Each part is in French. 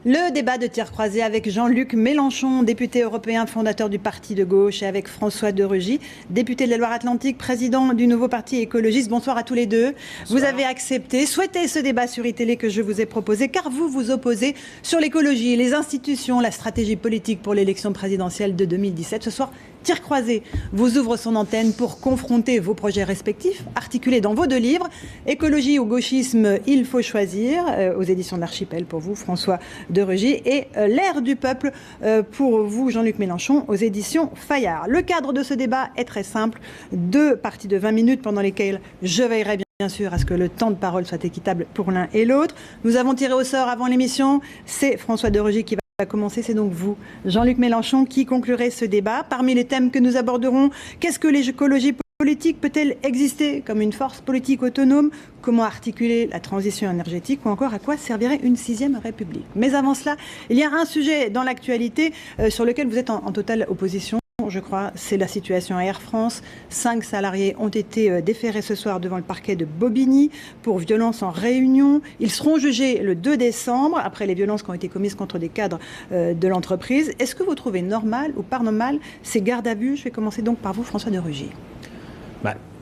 Le débat de tir croisé avec Jean-Luc Mélenchon, député européen, fondateur du parti de gauche, et avec François de Rugy, député de la Loire-Atlantique, président du nouveau parti écologiste. Bonsoir à tous les deux. Bonsoir. Vous avez accepté, souhaité ce débat sur iTélé que je vous ai proposé, car vous vous opposez sur l'écologie, les institutions, la stratégie politique pour l'élection présidentielle de 2017. Ce soir, Tir croisé vous ouvre son antenne pour confronter vos projets respectifs, articulés dans vos deux livres, Écologie ou gauchisme, il faut choisir, aux éditions de l'Archipel pour vous, François de Rugy, et L'ère du peuple pour vous, Jean-Luc Mélenchon, aux éditions Fayard. Le cadre de ce débat est très simple, 2 parties de 20 minutes pendant lesquelles je veillerai bien sûr à ce que le temps de parole soit équitable pour l'un et l'autre. Nous avons tiré au sort avant l'émission, c'est François de Rugy qui va commencer, c'est donc vous, Jean-Luc Mélenchon, qui conclurez ce débat. Parmi les thèmes que nous aborderons, qu'est-ce que l'écologie politique peut-elle exister comme une force politique autonome? Comment articuler la transition énergétique? Ou encore à quoi servirait une 6e République? Mais avant cela, il y a un sujet dans l'actualité sur lequel vous êtes en totale opposition. Je crois, c'est la situation à Air France. 5 salariés ont été déférés ce soir devant le parquet de Bobigny pour violence en réunion. Ils seront jugés le 2 décembre, après les violences qui ont été commises contre des cadres de l'entreprise. Est-ce que vous trouvez normal ou pas normal ces gardes à vue? Je vais commencer donc par vous, François de Rugy.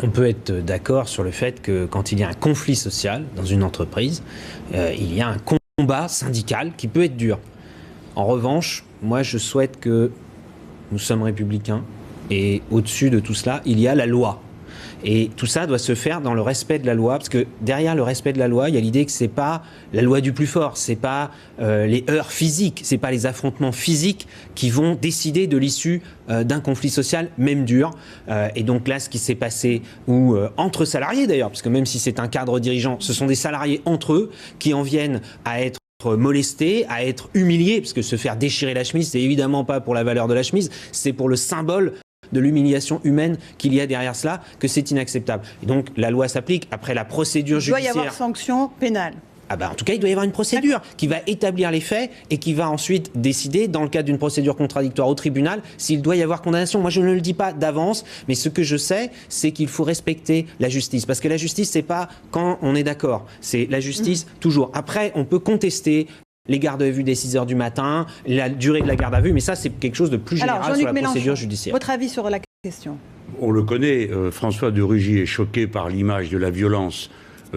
On peut être d'accord sur le fait que quand il y a un conflit social dans une entreprise, il y a un combat syndical qui peut être dur. En revanche, moi je souhaite que nous sommes républicains et au-dessus de tout cela, il y a la loi. Et tout ça doit se faire dans le respect de la loi, parce que derrière le respect de la loi, il y a l'idée que c'est pas la loi du plus fort, c'est pas les heurts physiques, c'est pas les affrontements physiques qui vont décider de l'issue d'un conflit social, même dur. Et donc là, ce qui s'est passé, ou entre salariés d'ailleurs, parce que même si c'est un cadre dirigeant, ce sont des salariés entre eux qui en viennent à être molestés, à être humiliés, parce que se faire déchirer la chemise, c'est évidemment pas pour la valeur de la chemise, c'est pour le symbole de l'humiliation humaine qu'il y a derrière cela, que c'est inacceptable. Et donc la loi s'applique. Après la procédure judiciaire... Il doit y avoir sanction pénale. En tout cas, il doit y avoir une procédure qui va établir les faits et qui va ensuite décider, dans le cadre d'une procédure contradictoire au tribunal, s'il doit y avoir condamnation. Moi, je ne le dis pas d'avance, mais ce que je sais, c'est qu'il faut respecter la justice. Parce que la justice, c'est pas quand on est d'accord. C'est la justice toujours. Après, on peut contester les gardes à vue des 6 heures du matin, la durée de la garde à vue, mais ça, c'est quelque chose de plus général sur la procédure judiciaire. Votre avis sur la question? On le connaît, François de Rugy est choqué par l'image de la violence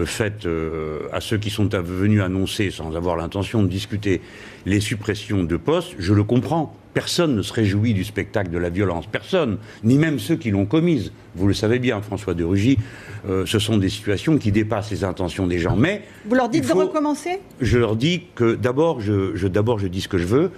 faite à ceux qui sont venus annoncer, sans avoir l'intention de discuter, les suppressions de postes. Je le comprends. Personne ne se réjouit du spectacle de la violence. Personne, ni même ceux qui l'ont commise. Vous le savez bien, François de Rugy, ce sont des situations qui dépassent les intentions des gens. Mais vous leur dites de recommencer? Je leur dis que d'abord, je dis ce que je veux,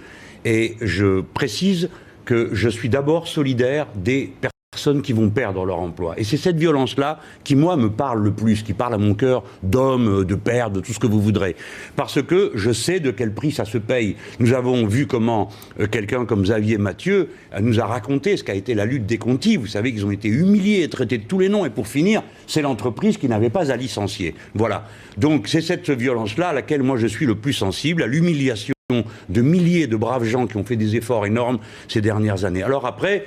et je précise que je suis d'abord solidaire des personnes qui vont perdre leur emploi. Et c'est cette violence-là qui, moi, me parle le plus, qui parle à mon cœur d'homme, de père, de tout ce que vous voudrez. Parce que je sais de quel prix ça se paye. Nous avons vu comment quelqu'un comme Xavier Mathieu nous a raconté ce qu'a été la lutte des Conti. Vous savez qu'ils ont été humiliés et traités de tous les noms. Et pour finir, c'est l'entreprise qui n'avait pas à licencier. Voilà. Donc c'est cette violence-là à laquelle moi je suis le plus sensible, à l'humiliation de milliers de braves gens qui ont fait des efforts énormes ces dernières années. Alors après...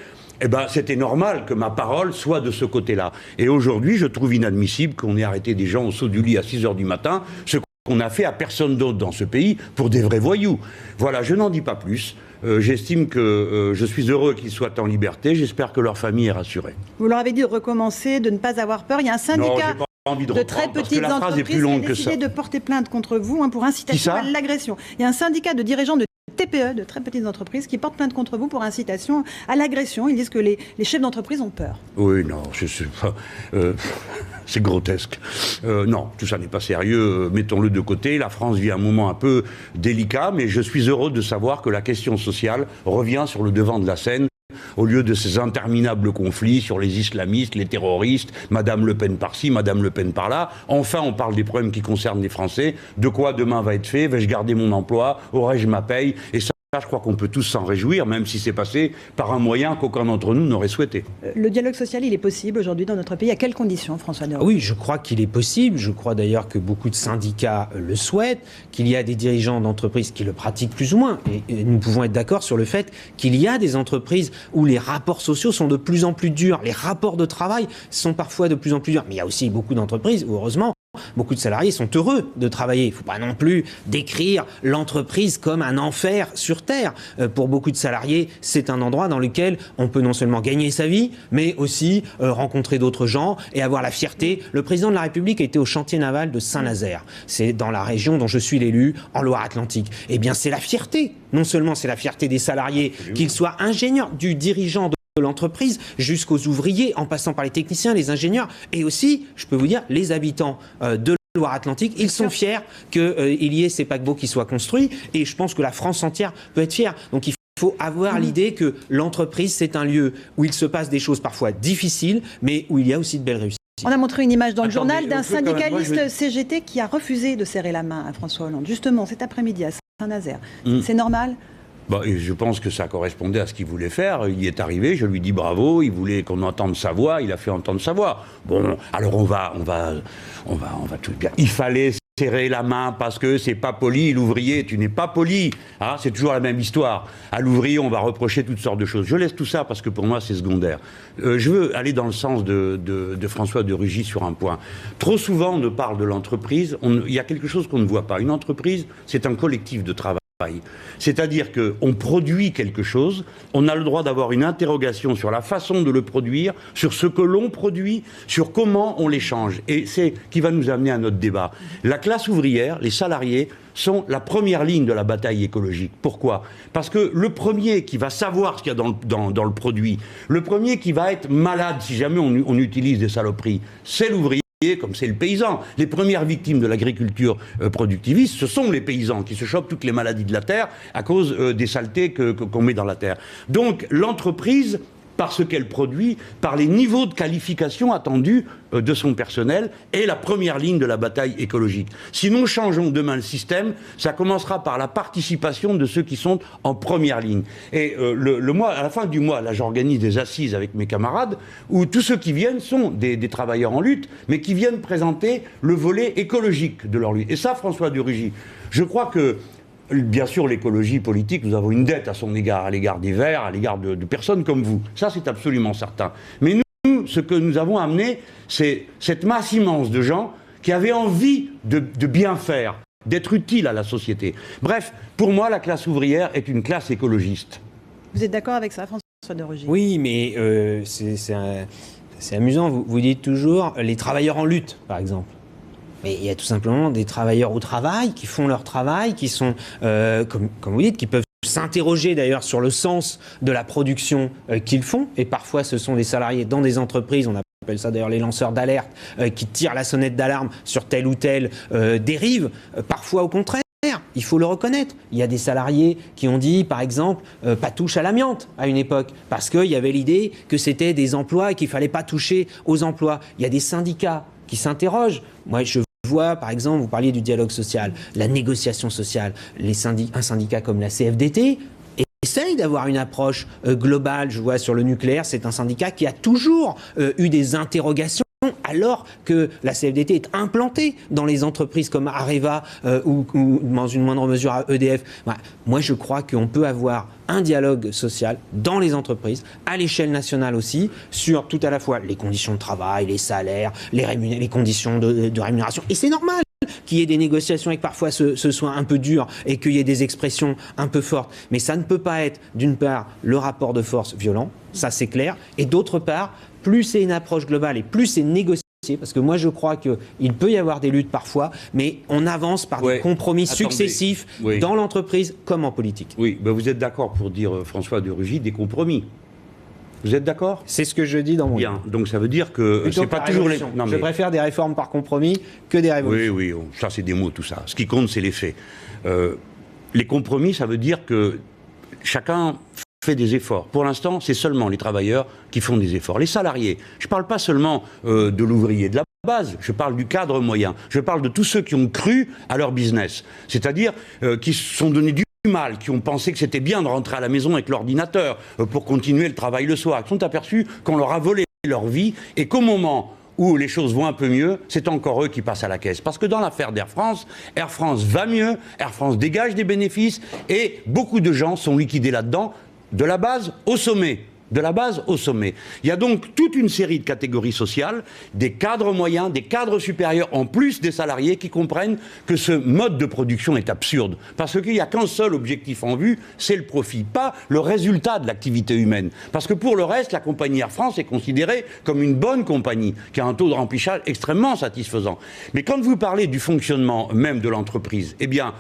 c'était normal que ma parole soit de ce côté-là. Et aujourd'hui, je trouve inadmissible qu'on ait arrêté des gens au saut du lit à 6 heures du matin, ce qu'on a fait à personne d'autre dans ce pays pour des vrais voyous. Voilà, je n'en dis pas plus. J'estime que je suis heureux qu'ils soient en liberté. J'espère que leur famille est rassurée. Vous leur avez dit de recommencer, de ne pas avoir peur. Il y a un syndicat de très petites entreprises qui a décidé de porter plainte contre vous pour incitation à l'agression. Il y a un syndicat de dirigeants de TPE, de très petites entreprises, qui portent plainte contre vous pour incitation à l'agression. Ils disent que les chefs d'entreprise ont peur. Oui, non, je sais pas. C'est grotesque. Non, tout ça n'est pas sérieux. Mettons-le de côté. La France vit un moment un peu délicat, mais je suis heureux de savoir que la question sociale revient sur le devant de la scène, au lieu de ces interminables conflits sur les islamistes, les terroristes, Madame Le Pen par-ci, Madame Le Pen par-là. Enfin, on parle des problèmes qui concernent les Français. De quoi demain va être fait? Vais-je garder mon emploi? Aurai-je ma paye? Et ça, je crois qu'on peut tous s'en réjouir, même si c'est passé par un moyen qu'aucun d'entre nous n'aurait souhaité. Le dialogue social, il est possible aujourd'hui dans notre pays. À quelles conditions, François de Rugy? Oui, je crois qu'il est possible. Je crois d'ailleurs que beaucoup de syndicats le souhaitent, qu'il y a des dirigeants d'entreprises qui le pratiquent plus ou moins. Et nous pouvons être d'accord sur le fait qu'il y a des entreprises où les rapports sociaux sont de plus en plus durs. Les rapports de travail sont parfois de plus en plus durs. Mais il y a aussi beaucoup d'entreprises où, heureusement, beaucoup de salariés sont heureux de travailler. Il ne faut pas non plus décrire l'entreprise comme un enfer sur Terre. Pour beaucoup de salariés, c'est un endroit dans lequel on peut non seulement gagner sa vie, mais aussi rencontrer d'autres gens et avoir la fierté. Le président de la République a été au chantier naval de Saint-Nazaire. C'est dans la région dont je suis l'élu, en Loire-Atlantique. Eh bien, c'est la fierté. Non seulement c'est la fierté des salariés, qu'ils soient ingénieurs, du dirigeant de l'entreprise jusqu'aux ouvriers, en passant par les techniciens, les ingénieurs, et aussi, je peux vous dire, les habitants de Loire-Atlantique, ils sont fiers qu'il y ait ces paquebots qui soient construits, et je pense que la France entière peut être fière. Donc il faut avoir l'idée que l'entreprise, c'est un lieu où il se passe des choses parfois difficiles, mais où il y a aussi de belles réussites. On a montré une image dans le journal d'un syndicaliste CGT qui a refusé de serrer la main à François Hollande, justement cet après-midi à Saint-Nazaire. C'est normal ? Je pense que ça correspondait à ce qu'il voulait faire. Il y est arrivé, je lui dis bravo, il voulait qu'on entende sa voix, il a fait entendre sa voix. Bon, alors on va tout bien. Il fallait serrer la main parce que c'est pas poli, l'ouvrier, tu n'es pas poli. Hein, c'est toujours la même histoire. À l'ouvrier, on va reprocher toutes sortes de choses. Je laisse tout ça parce que pour moi, c'est secondaire. Je veux aller dans le sens de François de Rugy sur un point. Trop souvent, on ne parle de l'entreprise. Il y a quelque chose qu'on ne voit pas. Une entreprise, c'est un collectif de travail. C'est-à-dire qu'on produit quelque chose, on a le droit d'avoir une interrogation sur la façon de le produire, sur ce que l'on produit, sur comment on l'échange. Et c'est qui va nous amener à notre débat. La classe ouvrière, les salariés, sont la première ligne de la bataille écologique. Pourquoi ? Parce que le premier qui va savoir ce qu'il y a dans le produit, le premier qui va être malade si jamais on utilise des saloperies, c'est l'ouvrier. Comme c'est le paysan. Les premières victimes de l'agriculture productiviste, ce sont les paysans qui se chopent toutes les maladies de la terre à cause des saletés qu'on met dans la terre. Donc l'entreprise, par ce qu'elle produit, par les niveaux de qualification attendus de son personnel, est la première ligne de la bataille écologique. Si nous changeons demain le système, ça commencera par la participation de ceux qui sont en première ligne. Et le mois, à la fin du mois, là j'organise des assises avec mes camarades, où tous ceux qui viennent sont des travailleurs en lutte, mais qui viennent présenter le volet écologique de leur lutte. Et ça, François de Rugy, je crois que bien sûr, l'écologie politique, nous avons une dette à son égard, à l'égard des Verts, à l'égard de personnes comme vous. Ça, c'est absolument certain. Mais nous, ce que nous avons amené, c'est cette masse immense de gens qui avaient envie de bien faire, d'être utiles à la société. Bref, pour moi, la classe ouvrière est une classe écologiste. Vous êtes d'accord avec ça, François de Rugy ? Oui, mais c'est amusant. Vous dites toujours les travailleurs en lutte, par exemple. Mais il y a tout simplement des travailleurs au travail qui font leur travail, qui sont, comme vous dites, qui peuvent s'interroger d'ailleurs sur le sens de la production qu'ils font. Et parfois, ce sont des salariés dans des entreprises, on appelle ça d'ailleurs les lanceurs d'alerte, qui tirent la sonnette d'alarme sur telle ou telle dérive. Parfois, au contraire. Il faut le reconnaître. Il y a des salariés qui ont dit, par exemple, pas touche à l'amiante à une époque, parce qu'il y avait l'idée que c'était des emplois et qu'il ne fallait pas toucher aux emplois. Il y a des syndicats qui s'interrogent. Moi, je vois, par exemple, vous parliez du dialogue social, la négociation sociale. Un syndicat comme la CFDT essaye d'avoir une approche globale. Je vois sur le nucléaire, c'est un syndicat qui a toujours eu des interrogations, alors que la CFDT est implantée dans les entreprises comme Areva ou dans une moindre mesure à EDF. Moi, je crois qu'on peut avoir un dialogue social dans les entreprises, à l'échelle nationale aussi, sur tout à la fois les conditions de travail, les salaires, les conditions de rémunération. Et c'est normal qu'il y ait des négociations et que parfois ce soit un peu dur et qu'il y ait des expressions un peu fortes. Mais ça ne peut pas être, d'une part, le rapport de force violent, ça c'est clair, et d'autre part, plus c'est une approche globale et plus c'est négocié, parce que moi je crois qu'il peut y avoir des luttes parfois, mais on avance par des compromis successifs dans l'entreprise comme en politique. Oui, vous êtes d'accord pour dire, François de Rugy, des compromis. Vous êtes d'accord ? C'est ce que je dis dans mon livre. Donc ça veut dire que c'est pas toujours les... Non, je préfère des réformes par compromis que des révolutions. Oui, ça c'est des mots tout ça. Ce qui compte, c'est les faits. Les compromis, ça veut dire que chacun fait des efforts. Pour l'instant, c'est seulement les travailleurs qui font des efforts. Les salariés, je ne parle pas seulement de l'ouvrier de la base, je parle du cadre moyen, je parle de tous ceux qui ont cru à leur business, c'est-à-dire qui se sont donnés du mal, qui ont pensé que c'était bien de rentrer à la maison avec l'ordinateur pour continuer le travail le soir, qui sont aperçus qu'on leur a volé leur vie et qu'au moment où les choses vont un peu mieux, c'est encore eux qui passent à la caisse. Parce que dans l'affaire d'Air France va mieux, Air France dégage des bénéfices et beaucoup de gens sont liquidés là-dedans, de la base au sommet. de la base au sommet. Il y a donc toute une série de catégories sociales, des cadres moyens, des cadres supérieurs, en plus des salariés qui comprennent que ce mode de production est absurde. Parce qu'il n'y a qu'un seul objectif en vue, c'est le profit, pas le résultat de l'activité humaine. Parce que pour le reste, la compagnie Air France est considérée comme une bonne compagnie, qui a un taux de remplissage extrêmement satisfaisant. Mais quand vous parlez du fonctionnement même de l'entreprise, eh bien,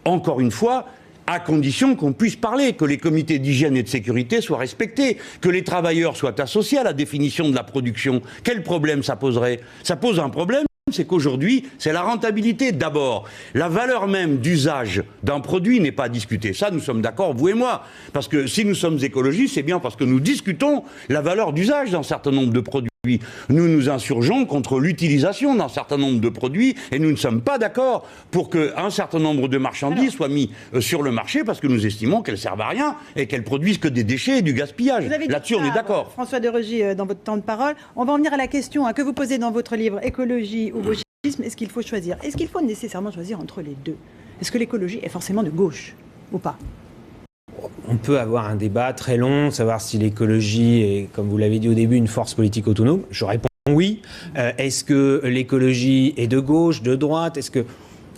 encore une fois, à condition qu'on puisse parler, que les comités d'hygiène et de sécurité soient respectés, que les travailleurs soient associés à la définition de la production. Quel problème ça poserait? Ça pose un problème, c'est qu'aujourd'hui, c'est la rentabilité d'abord. La valeur même d'usage d'un produit n'est pas discutée. Ça, nous sommes d'accord, vous et moi. Parce que si nous sommes écologistes, c'est bien parce que nous discutons la valeur d'usage d'un certain nombre de produits. Nous nous insurgeons contre l'utilisation d'un certain nombre de produits et nous ne sommes pas d'accord pour qu'un certain nombre de marchandises soient mis sur le marché parce que nous estimons qu'elles servent à rien et qu'elles produisent que des déchets et du gaspillage. Là-dessus, on est d'accord. François de Rugy, dans votre temps de parole, on va en venir à la question que vous posez dans votre livre « Écologie ou gauchisme ». Est-ce qu'il faut choisir? Est-ce qu'il faut nécessairement choisir entre les deux? Est-ce que l'écologie est forcément de gauche ou pas? On peut avoir un débat très long, savoir si l'écologie est, comme vous l'avez dit au début, une force politique autonome. Je réponds oui. Est-ce que l'écologie est de gauche, de droite? Est-ce que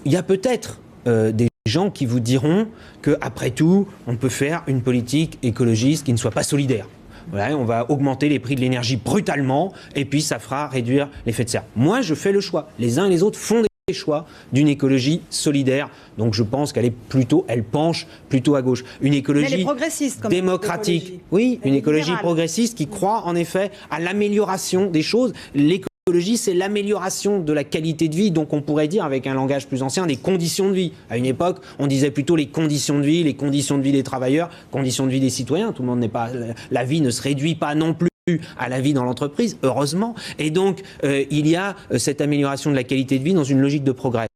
il y a peut-être des gens qui vous diront qu'après tout, on peut faire une politique écologiste qui ne soit pas solidaire. Voilà, on va augmenter les prix de l'énergie brutalement et puis ça fera réduire l'effet de serre. Moi, je fais le choix. Les uns et les autres font des choix d'une écologie solidaire. Donc je pense qu'elle penche plutôt à gauche. Une écologie démocratique. Oui, une écologie progressiste qui croit en effet à l'amélioration des choses. L'écologie, c'est l'amélioration de la qualité de vie, donc on pourrait dire, avec un langage plus ancien, des conditions de vie. À une époque, on disait plutôt les conditions de vie des travailleurs, conditions de vie des citoyens. Tout le monde n'est pas... La vie ne se réduit pas non plus à la vie dans l'entreprise, heureusement. Et donc, il y a cette amélioration de la qualité de vie dans une logique de progrès.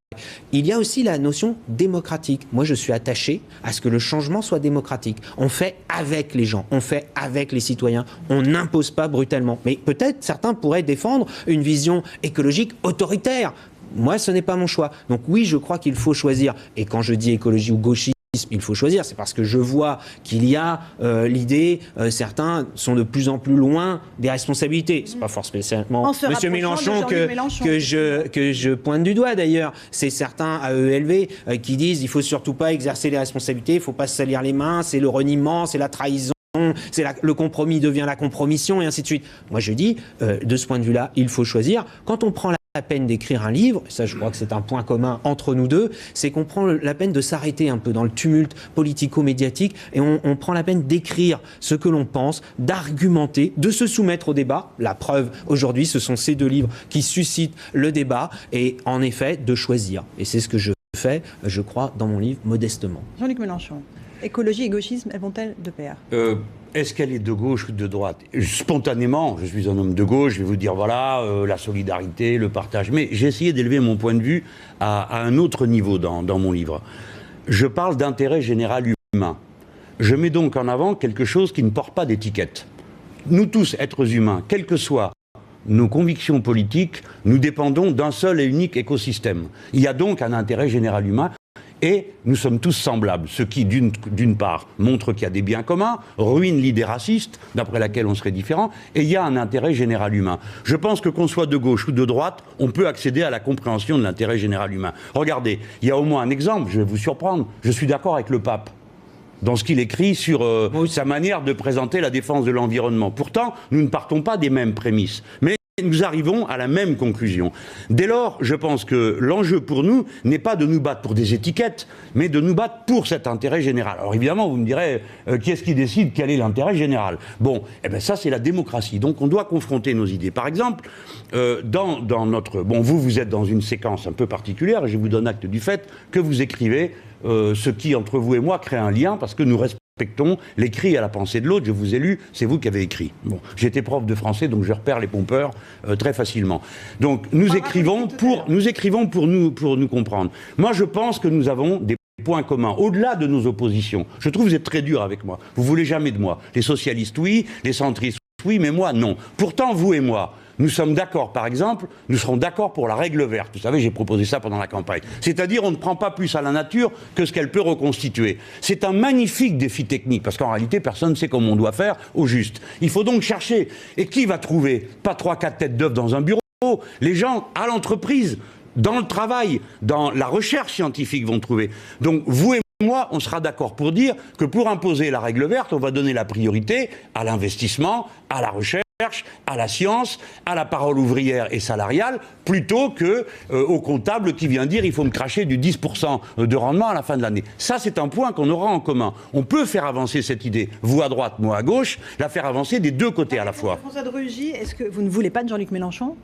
Il y a aussi la notion démocratique. Moi, je suis attaché à ce que le changement soit démocratique. On fait avec les gens, on fait avec les citoyens, on n'impose pas brutalement. Mais peut-être certains pourraient défendre une vision écologique autoritaire. Moi, ce n'est pas mon choix. Donc oui, je crois qu'il faut choisir. Et quand je dis écologie ou gauchisme, il faut choisir, c'est parce que je vois qu'il y a l'idée, certains sont de plus en plus loin des responsabilités. C'est pas forcément Monsieur Mélenchon que je pointe du doigt d'ailleurs. C'est certains AELV qui disent il faut surtout pas exercer les responsabilités, il faut pas se salir les mains, c'est le reniement, c'est la trahison. Le compromis devient la compromission et ainsi de suite. Moi je dis, de ce point de vue-là, il faut choisir. Quand on prend la peine d'écrire un livre, ça je crois que c'est un point commun entre nous deux, c'est qu'on prend la peine de s'arrêter un peu dans le tumulte politico-médiatique et on prend la peine d'écrire ce que l'on pense, d'argumenter, de se soumettre au débat. La preuve aujourd'hui, ce sont ces deux livres qui suscitent le débat et en effet de choisir. Et c'est ce que je fais, je crois, dans mon livre, modestement. Jean-Luc Mélenchon, écologie et gauchisme, elles vont-elles de pair? Est-ce qu'elle est de gauche ou de droite? Spontanément, je suis un homme de gauche, je vais vous dire voilà, la solidarité, le partage. Mais j'ai essayé d'élever mon point de vue à un autre niveau dans mon livre. Je parle d'intérêt général humain. Je mets donc en avant quelque chose qui ne porte pas d'étiquette. Nous tous, êtres humains, quelles que soient nos convictions politiques, nous dépendons d'un seul et unique écosystème. Il y a donc un intérêt général humain. Et nous sommes tous semblables, ce qui, d'une part, montre qu'il y a des biens communs, ruine l'idée raciste, d'après laquelle on serait différent, et il y a un intérêt général humain. Je pense que qu'on soit de gauche ou de droite, on peut accéder à la compréhension de l'intérêt général humain. Regardez, il y a au moins un exemple, je vais vous surprendre, je suis d'accord avec le pape dans ce qu'il écrit sur sa manière de présenter la défense de l'environnement. Pourtant, nous ne partons pas des mêmes prémices. Mais nous arrivons à la même conclusion. Dès lors, je pense que l'enjeu pour nous n'est pas de nous battre pour des étiquettes, mais de nous battre pour cet intérêt général. Alors évidemment, vous me direz, qui est-ce qui décide quel est l'intérêt général? Bon, eh bien ça c'est la démocratie. Donc on doit confronter nos idées. Par exemple, dans notre... Bon, vous êtes dans une séquence un peu particulière, et je vous donne acte du fait que vous écrivez ce qui, entre vous et moi, crée un lien, parce que nous respectons l'écrit à la pensée de l'autre. Je vous ai lu, c'est vous qui avez écrit. Bon, j'étais prof de français, donc je repère les pompeurs très facilement. Donc nous écrivons pour nous comprendre. Moi, je pense que nous avons des points communs, au-delà de nos oppositions. Je trouve que vous êtes très dur avec moi. Vous voulez jamais de moi. Les socialistes, oui. Les centristes, oui, mais moi, non. Pourtant, vous et moi, nous sommes d'accord, par exemple, nous serons d'accord pour la règle verte. Vous savez, j'ai proposé ça pendant la campagne. C'est-à-dire, on ne prend pas plus à la nature que ce qu'elle peut reconstituer. C'est un magnifique défi technique, parce qu'en réalité, personne ne sait comment on doit faire au juste. Il faut donc chercher. Et qui va trouver? Pas 3-4 têtes d'œufs dans un bureau. Les gens à l'entreprise, dans le travail, dans la recherche scientifique vont trouver. Donc, vous et moi, on sera d'accord pour dire que pour imposer la règle verte, on va donner la priorité à l'investissement, à la recherche, à la science, à la parole ouvrière et salariale, plutôt que au comptable qui vient dire il faut me cracher du 10% de rendement à la fin de l'année. Ça, c'est un point qu'on aura en commun. On peut faire avancer cette idée, vous à droite, moi à gauche, la faire avancer des deux côtés à la fois. François de Rugy, est-ce que vous ne voulez pas de Jean-Luc Mélenchon?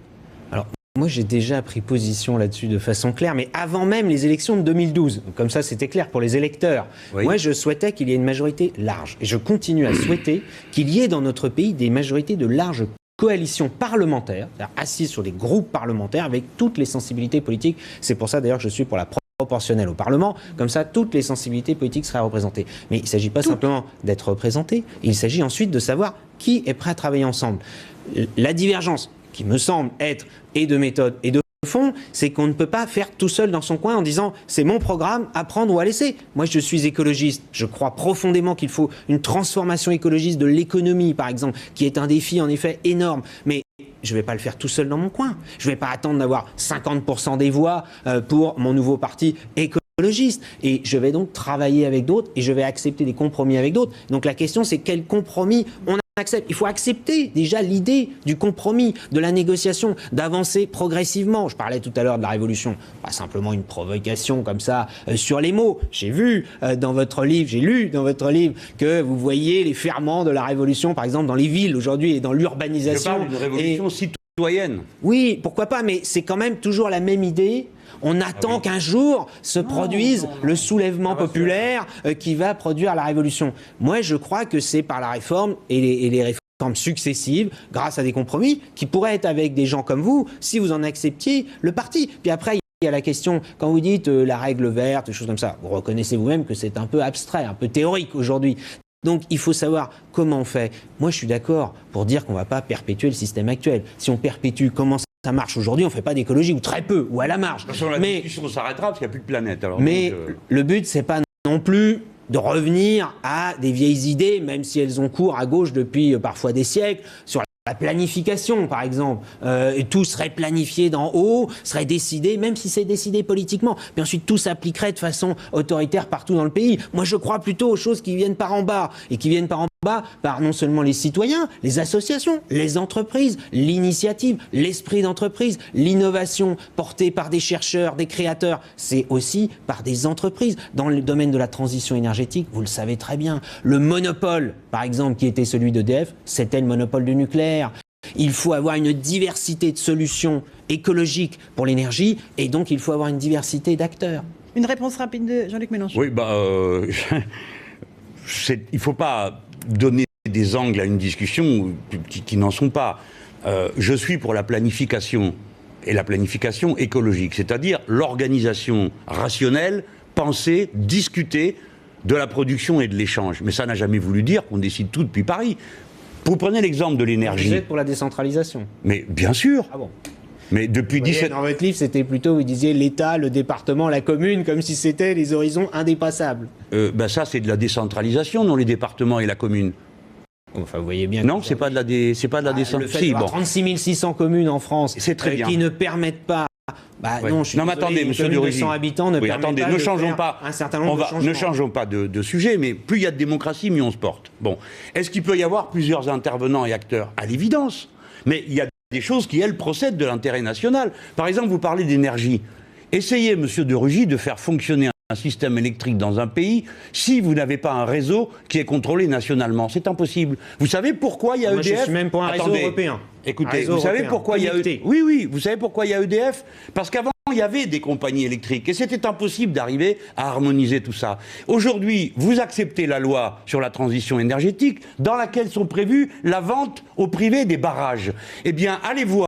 Alors, moi, j'ai déjà pris position là-dessus de façon claire, mais avant même les élections de 2012. Comme ça, c'était clair pour les électeurs. Oui. Moi, je souhaitais qu'il y ait une majorité large. Et je continue à souhaiter qu'il y ait dans notre pays des majorités de large coalition parlementaire, c'est-à-dire assises sur des groupes parlementaires avec toutes les sensibilités politiques. C'est pour ça, d'ailleurs, que je suis pour la proportionnelle au Parlement. Comme ça, toutes les sensibilités politiques seraient représentées. Mais il ne s'agit pas simplement d'être représenté. Il s'agit ensuite de savoir qui est prêt à travailler ensemble. La divergence qui me semble être et de méthode et de fond, c'est qu'on ne peut pas faire tout seul dans son coin en disant c'est mon programme, à prendre ou à laisser. Moi, je suis écologiste. Je crois profondément qu'il faut une transformation écologiste de l'économie, par exemple, qui est un défi en effet énorme. Mais je ne vais pas le faire tout seul dans mon coin. Je ne vais pas attendre d'avoir 50% des voix pour mon nouveau parti écologiste. Et je vais donc travailler avec d'autres et je vais accepter des compromis avec d'autres. Donc la question, c'est quel compromis on accepte. Il faut accepter déjà l'idée du compromis, de la négociation, d'avancer progressivement. Je parlais tout à l'heure de la révolution, pas simplement une provocation comme ça sur les mots. J'ai vu dans votre livre, j'ai lu dans votre livre que vous voyez les ferments de la révolution, par exemple dans les villes aujourd'hui et dans l'urbanisation. Je parle d'une révolution citoyenne. Oui, pourquoi pas, mais c'est quand même toujours la même idée. On attend qu'un jour se produise le soulèvement populaire qui va produire la révolution. Moi, je crois que c'est par la réforme et les réformes successives, grâce à des compromis, qui pourraient être avec des gens comme vous, si vous en acceptiez le parti. Puis après, il y a la question, quand vous dites la règle verte, des choses comme ça, vous reconnaissez vous-même que c'est un peu abstrait, un peu théorique aujourd'hui. Donc il faut savoir comment on fait. Moi, je suis d'accord pour dire qu'on ne va pas perpétuer le système actuel. Si on perpétue, comment ça marche aujourd'hui, on ne fait pas d'écologie, ou très peu, ou à la marge. La discussion s'arrêtera parce qu'il n'y a plus de planète. Alors, mais le but, c'est pas non plus de revenir à des vieilles idées, même si elles ont cours à gauche depuis parfois des siècles, sur la planification, par exemple. Et tout serait planifié d'en haut, serait décidé, même si c'est décidé politiquement. Puis ensuite, tout s'appliquerait de façon autoritaire partout dans le pays. Moi, je crois plutôt aux choses qui viennent par en bas, et qui viennent par en bas par non seulement les citoyens, les associations, les entreprises, l'initiative, l'esprit d'entreprise, l'innovation portée par des chercheurs, des créateurs. C'est aussi par des entreprises. Dans le domaine de la transition énergétique, vous le savez très bien, le monopole, par exemple, qui était celui d'EDF, c'était le monopole du nucléaire. Il faut avoir une diversité de solutions écologiques pour l'énergie, et donc il faut avoir une diversité d'acteurs. Une réponse rapide de Jean-Luc Mélenchon. Oui, il ne faut pas donner des angles à une discussion qui n'en sont pas. Je suis pour la planification, et la planification écologique, c'est-à-dire l'organisation rationnelle, pensée, discutée de la production et de l'échange. Mais ça n'a jamais voulu dire qu'on décide tout depuis Paris. Vous prenez l'exemple de l'énergie. Vous êtes pour la décentralisation? Mais bien sûr. Ah bon? Mais depuis 17... Dans votre livre, c'était plutôt, vous disiez l'État, le département, la commune, comme si c'était les horizons indépassables. Ça, c'est de la décentralisation, non, les départements et la commune. Enfin, vous voyez bien. Non, c'est pas de la décentralisation. Le fait d'avoir 36 600 communes en France, c'est très bien, qui ne permettent pas. Non, je suis désolé, attendez, monsieur de Rugy. 200 habitants ne permettent pas ne changeons pas. Un certain nombre de changements. Ne changeons pas de sujet, mais plus il y a de démocratie, mieux on se porte. Bon, est-ce qu'il peut y avoir plusieurs intervenants et acteurs? À l'évidence. Mais il y a des choses qui, elles, procèdent de l'intérêt national. Par exemple, vous parlez d'énergie. Essayez, monsieur de Rugy, de faire fonctionner un système électrique dans un pays si vous n'avez pas un réseau qui est contrôlé nationalement. C'est impossible. Vous savez pourquoi il y a EDF? Moi, je suis même pour un réseau européen. Écoutez, vous savez pourquoi il y a EDF? Oui, vous savez pourquoi il y a EDF? Parce qu'avant, il y avait des compagnies électriques et c'était impossible d'arriver à harmoniser tout ça. Aujourd'hui, vous acceptez la loi sur la transition énergétique dans laquelle sont prévues la vente au privé des barrages. Eh bien, allez voir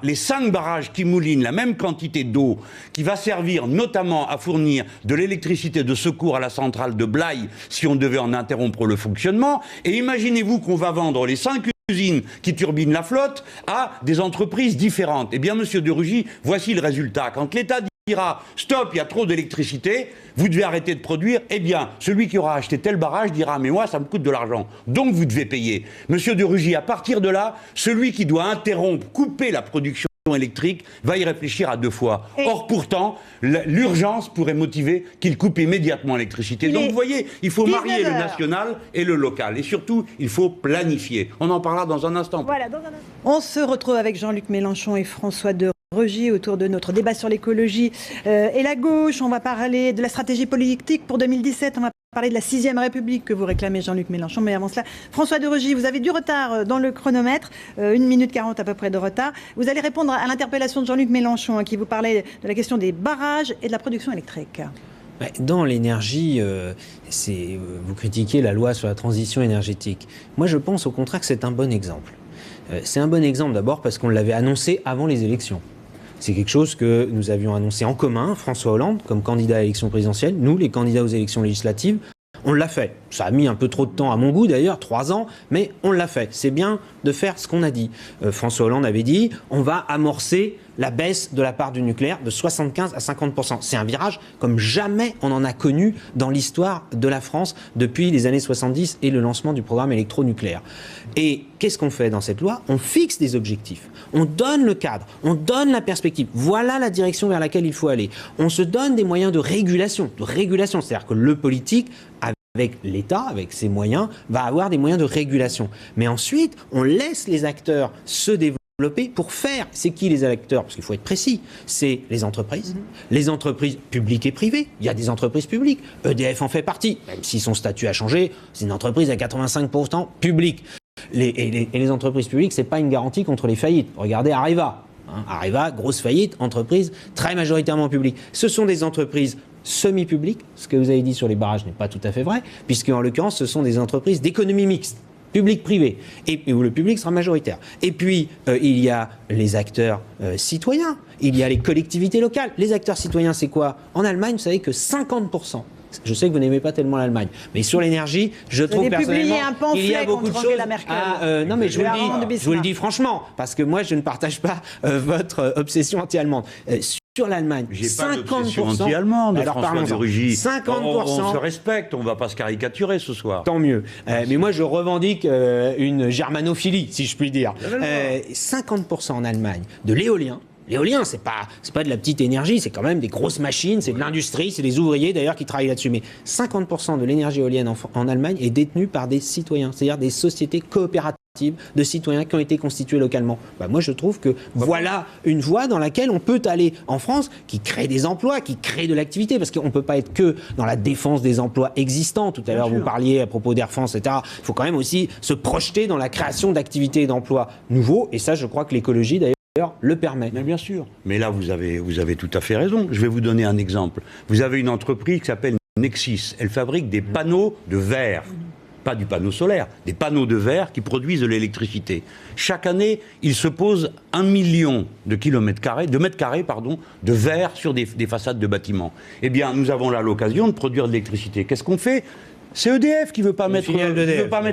les 5 barrages qui moulinent la même quantité d'eau qui va servir notamment à fournir de l'électricité de secours à la centrale de Blaye si on devait en interrompre le fonctionnement. Et imaginez-vous qu'on va vendre les 5 usine qui turbine la flotte à des entreprises différentes. Eh bien, monsieur de Rugy, voici le résultat. Quand l'État dira « stop, il y a trop d'électricité, vous devez arrêter de produire », eh bien, celui qui aura acheté tel barrage dira « mais moi, ça me coûte de l'argent, donc vous devez payer ». Monsieur de Rugy, à partir de là, celui qui doit interrompre, couper la production électrique va y réfléchir à 2 fois. Or, pourtant, l'urgence pourrait motiver qu'il coupe immédiatement l'électricité. Donc, vous voyez, il faut marier le national et le local. Et surtout, il faut planifier. On en parlera dans un instant. Voilà, on se retrouve avec Jean-Luc Mélenchon et François de Rugy autour de notre débat sur l'écologie et la gauche. On va parler de la stratégie politique pour 2017. On va parler de la 6e République que vous réclamez, Jean-Luc Mélenchon. Mais avant cela, François de Rugy, vous avez du retard dans le chronomètre, 1 minute 40 à peu près de retard. Vous allez répondre à l'interpellation de Jean-Luc Mélenchon qui vous parlait de la question des barrages et de la production électrique. Dans l'énergie, vous critiquez la loi sur la transition énergétique. Moi, je pense au contraire que c'est un bon exemple. C'est un bon exemple d'abord parce qu'on l'avait annoncé avant les élections. C'est quelque chose que nous avions annoncé en commun, François Hollande, comme candidat à l'élection présidentielle, nous, les candidats aux élections législatives, on l'a fait. Ça a mis un peu trop de temps à mon goût d'ailleurs, 3 ans, mais on l'a fait. C'est bien de faire ce qu'on a dit. François Hollande avait dit, on va amorcer la baisse de la part du nucléaire de 75 à 50%. C'est un virage comme jamais on en a connu dans l'histoire de la France depuis les années 70 et le lancement du programme électronucléaire. Et qu'est-ce qu'on fait dans cette loi? On fixe des objectifs, on donne le cadre, on donne la perspective. Voilà la direction vers laquelle il faut aller. On se donne des moyens de régulation. C'est-à-dire que le politique, avec l'État, avec ses moyens, va avoir des moyens de régulation. Mais ensuite, on laisse les acteurs se développer pour faire. C'est qui les acteurs? Parce qu'il faut être précis. C'est les entreprises publiques et privées. Il y a des entreprises publiques. EDF en fait partie, même si son statut a changé. C'est une entreprise à 85% publique. Et les entreprises publiques, c'est pas une garantie contre les faillites. Regardez Areva. Areva, grosse faillite, entreprise très majoritairement publique. Ce sont des entreprises semi-publiques. Ce que vous avez dit sur les barrages n'est pas tout à fait vrai, puisque en l'occurrence, ce sont des entreprises d'économie mixte. Public-privé, et où le public sera majoritaire. Et puis, il y a les acteurs citoyens, il y a les collectivités locales. Les acteurs citoyens, c'est quoi? En Allemagne, vous savez que 50%, je sais que vous n'aimez pas tellement l'Allemagne, mais sur l'énergie, je trouve personnellement qu'il y a beaucoup de choses. Non, mais je vous le dis franchement, parce que moi, je ne partage pas votre obsession anti-allemande. Sur l'Allemagne, j'ai 50% anti-allemande, alors François de Rugy. 50%. On se respecte, on ne va pas se caricaturer ce soir. Tant mieux. Mais moi, je revendique une germanophilie, si je puis dire. 50% en Allemagne de l'éolien. L'éolien, c'est pas de la petite énergie, c'est quand même des grosses machines, c'est de l'industrie, c'est des ouvriers d'ailleurs qui travaillent là-dessus. Mais 50% de l'énergie éolienne en Allemagne est détenue par des citoyens, c'est-à-dire des sociétés coopératives de citoyens qui ont été constitués localement. Moi, je trouve que voilà une voie dans laquelle on peut aller en France, qui crée des emplois, qui crée de l'activité, parce qu'on ne peut pas être que dans la défense des emplois existants. Tout à l'heure, vous parliez à propos d'Air France, etc. Il faut quand même aussi se projeter dans la création d'activités et d'emplois nouveaux, et ça, je crois que l'écologie, d'ailleurs, le permet. Mais bien sûr. Mais là, vous avez tout à fait raison. Je vais vous donner un exemple. Vous avez une entreprise qui s'appelle Nexis. Elle fabrique des panneaux de verre. Pas du panneau solaire, des panneaux de verre qui produisent de l'électricité. Chaque année, il se pose 1 million de mètres carrés de verre sur des façades de bâtiments. Eh bien, nous avons là l'occasion de produire de l'électricité. Qu'est-ce qu'on fait? C'est EDF qui ne veut pas mettre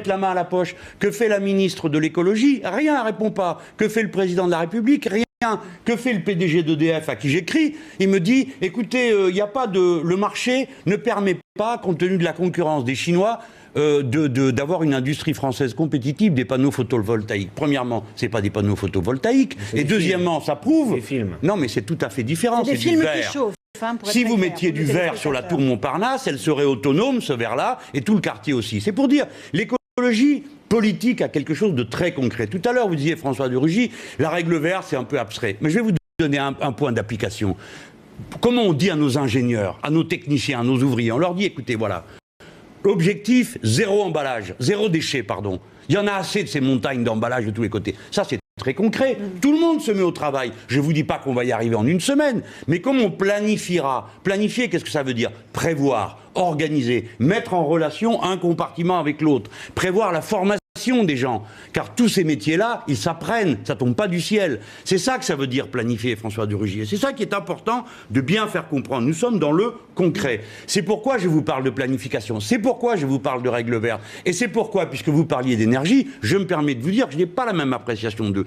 la main à la poche. Que fait la ministre de l'écologie? Rien, elle répond pas. Que fait le président de la République? Rien. Que fait le PDG d'EDF à qui j'écris? Il me dit, écoutez, le marché ne permet pas, compte tenu de la concurrence des Chinois, d'avoir une industrie française compétitive des panneaux photovoltaïques. Premièrement, c'est pas des panneaux photovoltaïques. Et deuxièmement, ça prouve... Des films. Non, mais c'est tout à fait différent. C'est des films qui chauffent. Si vous mettiez du verre sur la tour Montparnasse, elle serait autonome, ce verre-là, et tout le quartier aussi. C'est pour dire, l'écologie politique a quelque chose de très concret. Tout à l'heure, vous disiez, François de Rugy, la règle verte, c'est un peu abstrait. Mais je vais vous donner un point d'application. Comment on dit à nos ingénieurs, à nos techniciens, à nos ouvriers? On leur dit, écoutez, voilà, l'objectif, zéro déchet, pardon. Il y en a assez de ces montagnes d'emballage de tous les côtés. Ça, c'est très concret. Tout le monde se met au travail. Je ne vous dis pas qu'on va y arriver en une semaine, mais comment on planifiera? Planifier, qu'est-ce que ça veut dire? Prévoir, organiser, mettre en relation un compartiment avec l'autre, prévoir la formation des gens, car tous ces métiers-là, ils s'apprennent, ça tombe pas du ciel. C'est ça que ça veut dire planifier, François de Rugy. Et c'est ça qui est important de bien faire comprendre. Nous sommes dans le concret. C'est pourquoi je vous parle de planification, c'est pourquoi je vous parle de règles vertes, et c'est pourquoi, puisque vous parliez d'énergie, je me permets de vous dire que je n'ai pas la même appréciation que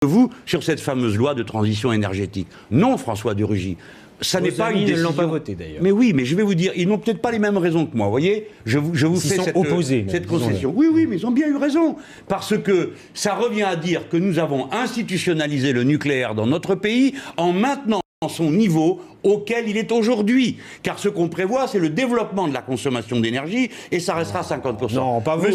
vous sur cette fameuse loi de transition énergétique. Non, François de Rugy. Ça n'est pas une décision. Ils ne l'ont pas voté d'ailleurs. Mais oui, mais je vais vous dire, ils n'ont peut-être pas les mêmes raisons que moi. Vous voyez, je vous fais cette concession. Oui, mais ils ont bien eu raison. Parce que ça revient à dire que nous avons institutionnalisé le nucléaire dans notre pays en maintenant son niveau auquel il est aujourd'hui. Car ce qu'on prévoit, c'est le développement de la consommation d'énergie et ça restera 50%. Non, pas vous,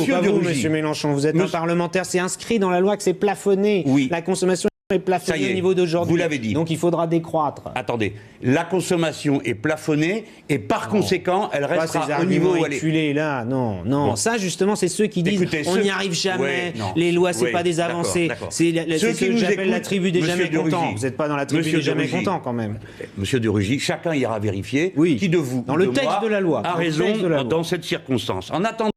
Monsieur Mélenchon. Vous êtes un parlementaire. C'est inscrit dans la loi que c'est plafonné. Oui. La consommation est plafonnée au niveau d'aujourd'hui. Vous l'avez dit. Donc il faudra décroître. Attendez, la consommation est plafonnée et par conséquent, elle restera au niveau où elle est. Là, non. Bon. Ça justement, c'est ceux qui disent on n'y arrive jamais. Les lois, c'est pas des avancées. C'est ce que j'appelle la tribu des jamais contents. Vous n'êtes pas dans la tribu des jamais contents quand même. Monsieur de Rugy, chacun ira vérifier qui de vous dans le texte de la loi a raison dans cette circonstance. En attendant,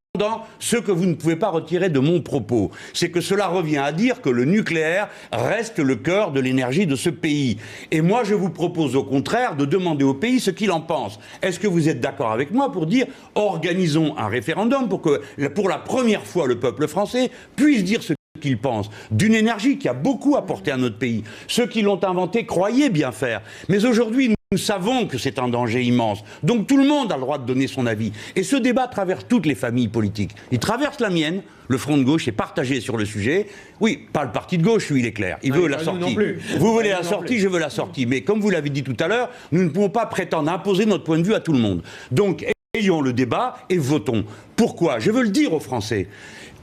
ce que vous ne pouvez pas retirer de mon propos, c'est que cela revient à dire que le nucléaire reste le cœur de l'énergie de ce pays. Et moi, je vous propose au contraire de demander au pays ce qu'il en pense. Est-ce que vous êtes d'accord avec moi pour dire organisons un référendum pour que, pour la première fois, le peuple français puisse dire ce qu'il pense d'une énergie qui a beaucoup apporté à notre pays. Ceux qui l'ont inventé croyaient bien faire. Mais aujourd'hui, nous savons que c'est un danger immense. Donc tout le monde a le droit de donner son avis. Et ce débat traverse toutes les familles politiques. Il traverse la mienne. Le Front de gauche est partagé sur le sujet. Oui, pas le parti de gauche, lui, il est clair. Il veut la sortie. Vous voulez la sortie, je veux la sortie. Mais comme vous l'avez dit tout à l'heure, nous ne pouvons pas prétendre imposer notre point de vue à tout le monde. Donc ayons le débat et votons. Pourquoi ? Je veux le dire aux Français.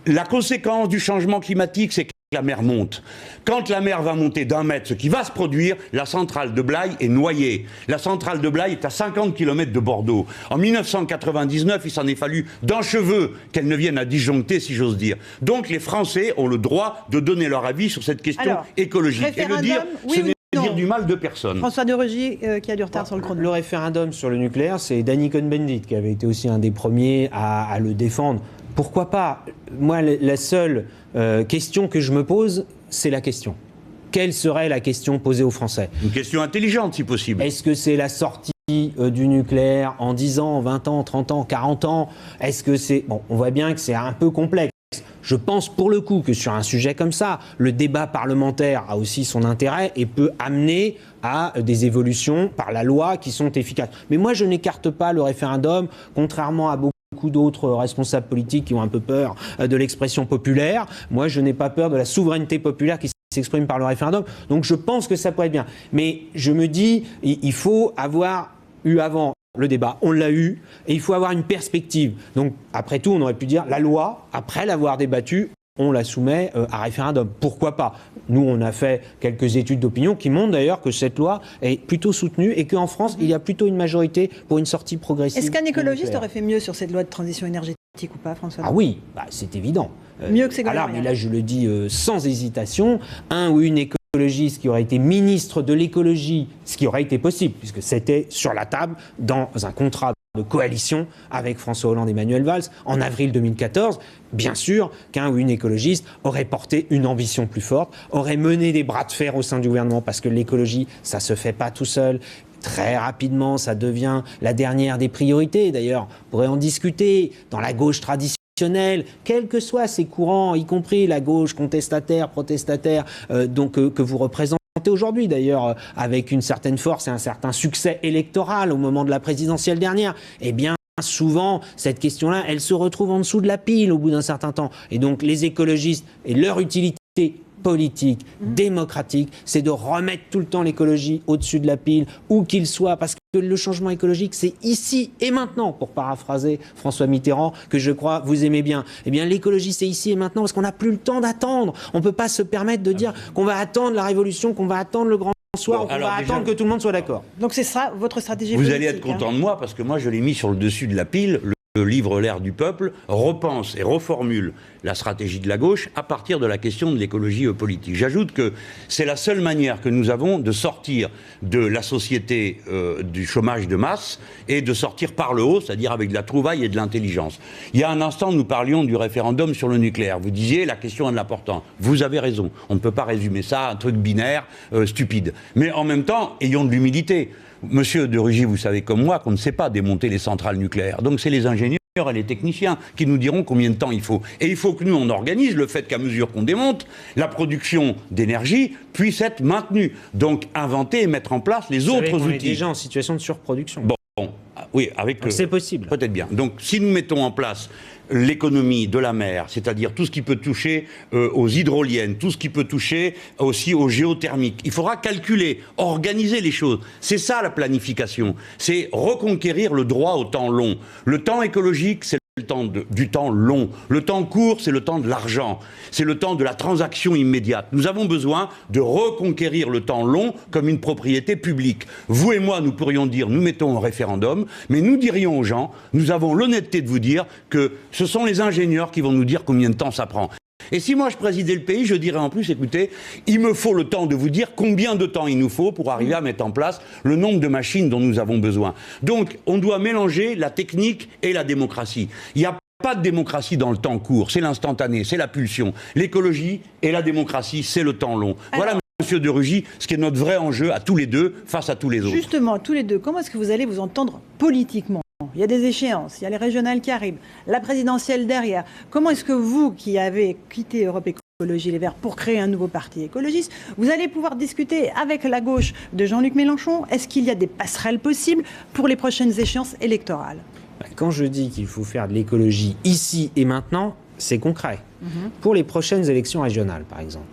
La conséquence du changement climatique, c'est que la mer monte. Quand la mer va monter d'1 mètre, ce qui va se produire, la centrale de Blaye est noyée. La centrale de Blaye est à 50 km de Bordeaux. En 1999, il s'en est fallu d'un cheveu qu'elle ne vienne à disjoncter, si j'ose dire. Donc les Français ont le droit de donner leur avis sur cette question écologique. Et le dire, ce n'est dire du mal de personne. François de Rugy qui a du retard sur le chrono. Le référendum sur le nucléaire, c'est Danny Cohn-Bendit qui avait été aussi un des premiers à le défendre. Pourquoi pas ? Moi, la seule question que je me pose, c'est la question. Quelle serait la question posée aux Français ? Une question intelligente, si possible. Est-ce que c'est la sortie du nucléaire en 10 ans, 20 ans, 30 ans, 40 ans ? Est-ce que c'est... Bon, on voit bien que c'est un peu complexe. Je pense pour le coup que sur un sujet comme ça, le débat parlementaire a aussi son intérêt et peut amener à des évolutions par la loi qui sont efficaces. Mais moi, je n'écarte pas le référendum, contrairement à beaucoup d'autres responsables politiques qui ont un peu peur de l'expression populaire. Moi, je n'ai pas peur de la souveraineté populaire qui s'exprime par le référendum. Donc, je pense que ça pourrait être bien. Mais je me dis, il faut avoir eu avant le débat, on l'a eu, et il faut avoir une perspective. Donc, après tout, on aurait pu dire, la loi, après l'avoir débattue, on la soumet à référendum. Pourquoi pas ? Nous, on a fait quelques études d'opinion qui montrent d'ailleurs que cette loi est plutôt soutenue et qu'en France, il y a plutôt une majorité pour une sortie progressive. Est-ce qu'un écologiste aurait fait mieux sur cette loi de transition énergétique ou pas, François ? Ah oui, c'est évident. Mieux que Ségolène Royal. Mais là, je le dis sans hésitation, un ou une écologiste qui aurait été ministre de l'écologie, ce qui aurait été possible, puisque c'était sur la table dans un contrat de coalition avec François Hollande et Manuel Valls en avril 2014, bien sûr qu'un ou une écologiste aurait porté une ambition plus forte, aurait mené des bras de fer au sein du gouvernement, parce que l'écologie, ça se fait pas tout seul. Très rapidement, ça devient la dernière des priorités. D'ailleurs, on pourrait en discuter dans la gauche traditionnelle, quels que soient ces courants, y compris la gauche contestataire, protestataire, que vous représentez aujourd'hui d'ailleurs, avec une certaine force et un certain succès électoral au moment de la présidentielle dernière. Eh bien, souvent, cette question-là, elle se retrouve en dessous de la pile au bout d'un certain temps. Et donc, les écologistes et leur utilité politique, démocratique, c'est de remettre tout le temps l'écologie au-dessus de la pile, où qu'il soit, parce que le changement écologique, c'est ici et maintenant, pour paraphraser François Mitterrand, que je crois vous aimez bien. Eh bien, l'écologie, c'est ici et maintenant, parce qu'on n'a plus le temps d'attendre. On ne peut pas se permettre de dire qu'on va attendre la révolution, qu'on va attendre le grand soir, qu'on va attendre que tout le monde soit d'accord. Donc c'est ça, votre stratégie politique. Vous allez être content de moi, parce que moi, je l'ai mis sur le dessus de la pile, le le livre L'air du peuple, repense et reformule la stratégie de la gauche à partir de la question de l'écologie politique. J'ajoute que c'est la seule manière que nous avons de sortir de la société du chômage de masse et de sortir par le haut, c'est-à-dire avec de la trouvaille et de l'intelligence. Il y a un instant, nous parlions du référendum sur le nucléaire. Vous disiez, la question a de l'importance. Vous avez raison. On ne peut pas résumer ça à un truc binaire, stupide. Mais en même temps, ayons de l'humilité. Monsieur de Rugy, vous savez comme moi qu'on ne sait pas démonter les centrales nucléaires. Donc c'est les ingénieurs et les techniciens qui nous diront combien de temps il faut. Et il faut que nous, on organise le fait qu'à mesure qu'on démonte, la production d'énergie puisse être maintenue. Donc inventer et mettre en place les autres outils. On est déjà en situation de surproduction. Bon, oui, avec... c'est possible. Peut-être bien. Donc si nous mettons en place l'économie de la mer, c'est-à-dire tout ce qui peut toucher aux hydroliennes, tout ce qui peut toucher aussi aux géothermiques. Il faudra calculer, organiser les choses. C'est ça la planification. C'est reconquérir le droit au temps long. Le temps écologique, c'est le temps du temps long. Le temps court, c'est le temps de l'argent. C'est le temps de la transaction immédiate. Nous avons besoin de reconquérir le temps long comme une propriété publique. Vous et moi, nous pourrions dire, nous mettons un référendum, mais nous dirions aux gens, nous avons l'honnêteté de vous dire que ce sont les ingénieurs qui vont nous dire combien de temps ça prend. Et si moi je présidais le pays, je dirais en plus, écoutez, il me faut le temps de vous dire combien de temps il nous faut pour arriver à mettre en place le nombre de machines dont nous avons besoin. Donc, on doit mélanger la technique et la démocratie. Il n'y a pas de démocratie dans le temps court, c'est l'instantané, c'est la pulsion. L'écologie et la démocratie, c'est le temps long. Voilà, Monsieur de Rugy, ce qui est notre vrai enjeu à tous les deux, face à tous les autres. Justement, tous les deux, comment est-ce que vous allez vous entendre politiquement ? Il y a des échéances, il y a les régionales qui arrivent, la présidentielle derrière. Comment est-ce que vous, qui avez quitté Europe Écologie Les Verts pour créer un nouveau parti écologiste, vous allez pouvoir discuter avec la gauche de Jean-Luc Mélenchon? Est-ce qu'il y a des passerelles possibles pour les prochaines échéances électorales? Quand je dis qu'il faut faire de l'écologie ici et maintenant, c'est concret. Pour les prochaines élections régionales, par exemple,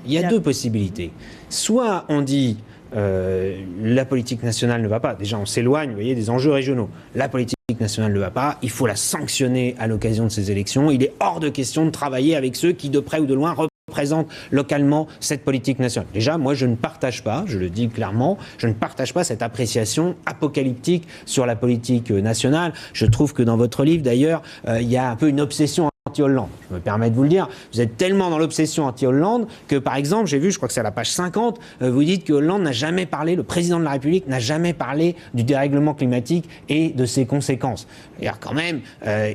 il y a deux possibilités. Soit on dit la politique nationale ne va pas. Déjà, on s'éloigne, vous voyez, des enjeux régionaux. La politique nationale ne va pas. Il faut la sanctionner à l'occasion de ces élections. Il est hors de question de travailler avec ceux qui, de près ou de loin, représentent localement cette politique nationale. Déjà, moi, je ne partage pas, je le dis clairement, je ne partage pas cette appréciation apocalyptique sur la politique nationale. Je trouve que dans votre livre, d'ailleurs, il y a un peu une obsession anti-Hollande. Je me permets de vous le dire. Vous êtes tellement dans l'obsession anti-Hollande que, par exemple, j'ai vu, je crois que c'est à la page 50, vous dites que Hollande n'a jamais parlé, le président de la République n'a jamais parlé du dérèglement climatique et de ses conséquences. Et alors, quand même,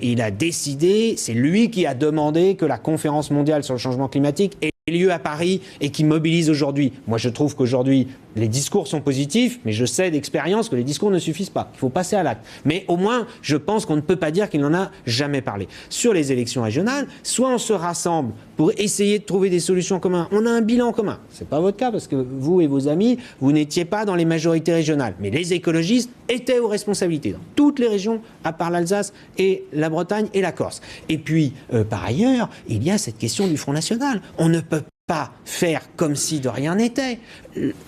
il a décidé, c'est lui qui a demandé que la conférence mondiale sur le changement climatique ait lieu à Paris et qui mobilise aujourd'hui. Moi, je trouve qu'aujourd'hui, les discours sont positifs, mais je sais d'expérience que les discours ne suffisent pas. Il faut passer à l'acte. Mais au moins, je pense qu'on ne peut pas dire qu'il n'en a jamais parlé. Sur les élections régionales, soit on se rassemble pour essayer de trouver des solutions communes. On a un bilan commun. C'est pas votre cas parce que vous et vos amis, vous n'étiez pas dans les majorités régionales. Mais les écologistes étaient aux responsabilités dans toutes les régions, à part l'Alsace et la Bretagne et la Corse. Et puis, par ailleurs, il y a cette question du Front National. On ne peut pas faire comme si de rien n'était.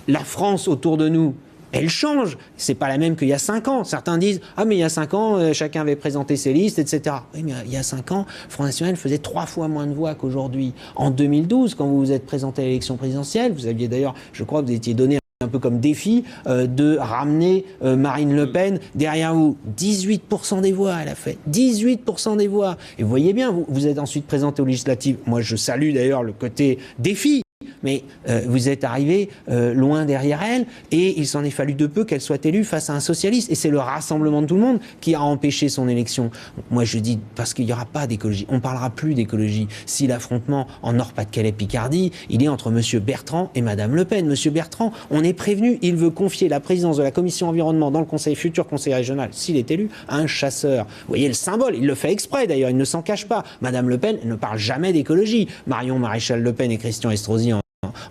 La France autour de nous, elle change. C'est pas la même qu'il y a 5 ans. Certains disent « Ah, mais il y a 5 ans, chacun avait présenté ses listes, etc. » Oui, mais il y a 5 ans, Front National faisait 3 fois moins de voix qu'aujourd'hui. En 2012, quand vous vous êtes présenté à l'élection présidentielle, vous aviez d'ailleurs, je crois, vous étiez donné un peu comme défi de ramener Marine Le Pen derrière vous. 18% des voix, elle a fait. 18% des voix. Et vous voyez bien, vous êtes ensuite présenté aux législatives. Moi, je salue d'ailleurs le côté défi. Mais vous êtes arrivé loin derrière elle et il s'en est fallu de peu qu'elle soit élue face à un socialiste. Et c'est le rassemblement de tout le monde qui a empêché son élection. Moi, je dis, parce qu'il n'y aura pas d'écologie. On ne parlera plus d'écologie si l'affrontement en Nord-Pas-de-Calais-Picardie, il est entre M. Bertrand et Mme Le Pen. M. Bertrand, on est prévenu, il veut confier la présidence de la commission environnement dans le futur conseil régional, s'il est élu, à un chasseur. Vous voyez le symbole, il le fait exprès d'ailleurs, il ne s'en cache pas. Mme Le Pen ne parle jamais d'écologie. Marion Maréchal Le Pen et Christian Estrosi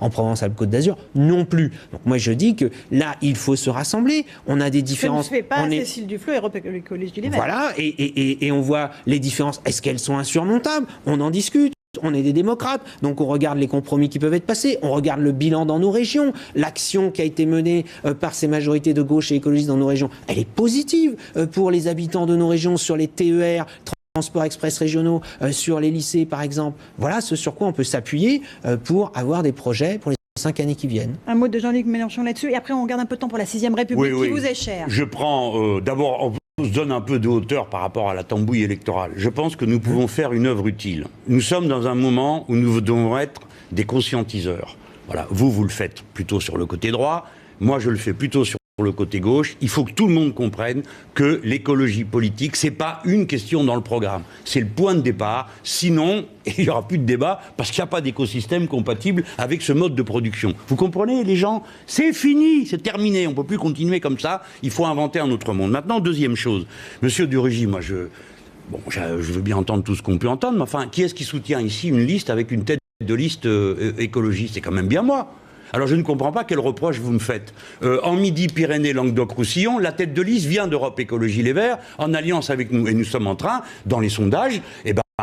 en Provence-Alpes-Côte d'Azur, non plus. Donc moi je dis que là, il faut se rassembler. On a des différences. Ça ne se fait pas, Cécile Duflot et Europe Écologie Les Verts. Voilà, et on voit les différences. Est-ce qu'elles sont insurmontables? On en discute. On est des démocrates, donc on regarde les compromis qui peuvent être passés, on regarde le bilan dans nos régions, l'action qui a été menée par ces majorités de gauche et écologistes dans nos régions, elle est positive pour les habitants de nos régions sur les TER, transports express régionaux, sur les lycées par exemple. Voilà ce sur quoi on peut s'appuyer pour avoir des projets pour les 5 années qui viennent. Un mot de Jean-Luc Mélenchon là-dessus, et après on garde un peu de temps pour la 6e République qui vous est chère. Je prends d'abord... donne un peu de hauteur par rapport à la tambouille électorale. Je pense que nous pouvons faire une œuvre utile. Nous sommes dans un moment où nous devons être des conscientiseurs. Voilà, vous le faites plutôt sur le côté droit, moi je le fais plutôt sur le côté gauche. Il faut que tout le monde comprenne que l'écologie politique, c'est pas une question dans le programme, c'est le point de départ. Sinon, il n'y aura plus de débat parce qu'il n'y a pas d'écosystème compatible avec ce mode de production. Vous comprenez, les gens? C'est fini, c'est terminé, on ne peut plus continuer comme ça, il faut inventer un autre monde. Maintenant, deuxième chose, Monsieur Durugy, moi je veux bien entendre tout ce qu'on peut entendre, mais enfin, qui est-ce qui soutient ici une liste avec une tête de liste écologiste? C'est quand même bien moi. Alors je ne comprends pas quel reproche vous me faites. En Midi-Pyrénées, Languedoc-Roussillon, la tête de liste vient d'Europe Écologie Les Verts, en alliance avec nous. Et nous sommes en train, dans les sondages,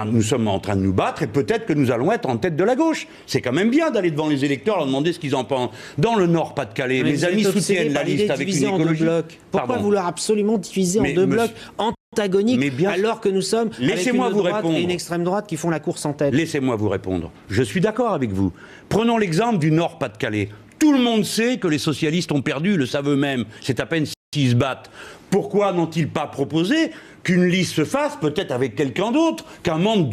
nous sommes en train de nous battre et peut-être que nous allons être en tête de la gauche. C'est quand même bien d'aller devant les électeurs, leur demander ce qu'ils en pensent. Dans le Nord-Pas-de-Calais, mes amis soutiennent la liste avec une écologie. Pourquoi vouloir absolument diviser en deux blocs antagoniques alors que nous sommes avec une droite et une extrême droite qui font la course en tête? Laissez-moi vous répondre. Je suis d'accord avec vous. Prenons l'exemple du Nord-Pas-de-Calais. Tout le monde sait que les socialistes ont perdu, ils le savent eux-mêmes. C'est à peine s'ils se battent. Pourquoi n'ont-ils pas proposé qu'une liste se fasse, peut-être avec quelqu'un d'autre, qu'un membre